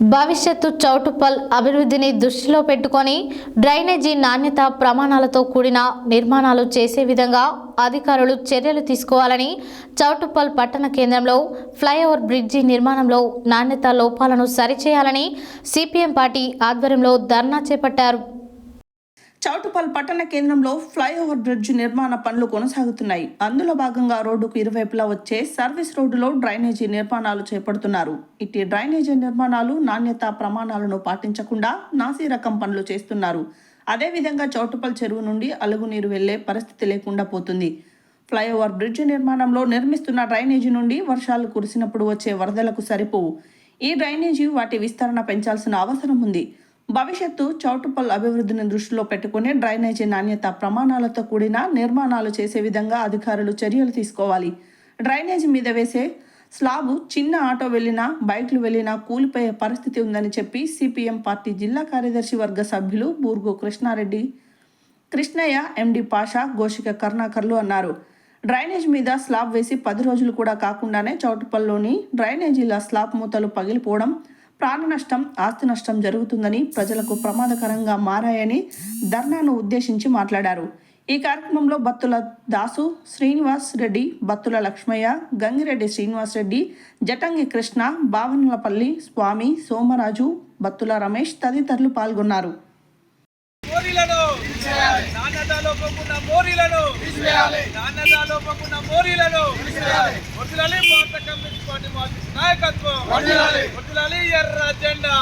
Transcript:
భవిష్యత్తు చౌటుప్పల్ అభివృద్ధిని దృష్టిలో పెట్టుకొని డ్రైనేజీ నాణ్యత ప్రమాణాలతో కూడిన నిర్మాణాలు చేసే విధంగా అధికారులు చర్యలు తీసుకోవాలని చౌటుప్పల్ పట్టణ కేంద్రంలో ఫ్లైఓవర్ బ్రిడ్జి నిర్మాణంలో నాణ్యత లోపాలను సరిచేయాలని సిపిఎం పార్టీ ఆధ్వర్యంలో ధర్నా చేపట్టారు. చౌటుప్పల్ పట్టణ కేంద్రంలో ఫ్లైఓవర్ బ్రిడ్జ్ నిర్మాణ పనులు కొనసాగుతున్నాయి. అందులో భాగంగా రోడ్డుకు ఇరువైపులా వచ్చే సర్వీస్ రోడ్డులో డ్రైనేజీ నిర్మాణాలు చేపడుతున్నారు. ఇట్టి డ్రైనేజీ నిర్మాణాలు నాణ్యత ప్రమాణాలను పాటించకుండా నాసీ రకం పనులు చేస్తున్నారు. అదేవిధంగా చౌటుప్పల్ చెరువు నుండి అలుగునీరు వెళ్లే పరిస్థితి లేకుండా పోతుంది. ఫ్లైఓవర్ బ్రిడ్జ్ నిర్మాణంలో నిర్మిస్తున్న డ్రైనేజీ నుండి వర్షాలు కురిసినప్పుడు వచ్చే వరదలకు సరిపోవు. ఈ డ్రైనేజీ వాటి విస్తరణ పెంచాల్సిన అవసరం ఉంది. భవిష్యత్తు చౌటుప్పల్ అభివృద్ధిని దృష్టిలో పెట్టుకుని డ్రైనేజీ నాణ్యత ప్రమాణాలతో కూడిన నిర్మాణాలు చేసే విధంగా అధికారులు చర్యలు తీసుకోవాలి. డ్రైనేజీ మీద వేసే స్లాబు చిన్న ఆటో వెళ్ళినా బైక్లు వెళ్ళినా కూలిపోయే పరిస్థితి ఉందని చెప్పి సిపిఎం పార్టీ జిల్లా కార్యదర్శి వర్గ సభ్యులు బూర్గు కృష్ణారెడ్డి, కృష్ణయ్య, ఎండి పాషా, గోషిక కరుణాకర్లు అన్నారు. డ్రైనేజ్ మీద స్లాబ్ వేసి 10 రోజులు కూడా కాకుండానే చౌటుప్పల్లోని డ్రైనేజీల స్లాబ్ మూతలు పగిలిపోవడం, ప్రాణ నష్టం, ఆస్తి నష్టం జరుగుతుందని, ప్రజలకు ప్రమాదకరంగా మారాయని ధర్నాను ఉద్దేశించి మాట్లాడారు. ఈ కార్యక్రమంలో బత్తుల దాసు శ్రీనివాస్ రెడ్డి, బత్తుల లక్ష్మయ్య, గంగిరెడ్డి శ్రీనివాస్ రెడ్డి, జటంగి కృష్ణ, బావనలపల్లి స్వామి, సోమరాజు, బత్తుల రమేష్ తదితరులు పాల్గొన్నారు. ఎర్ర జెండా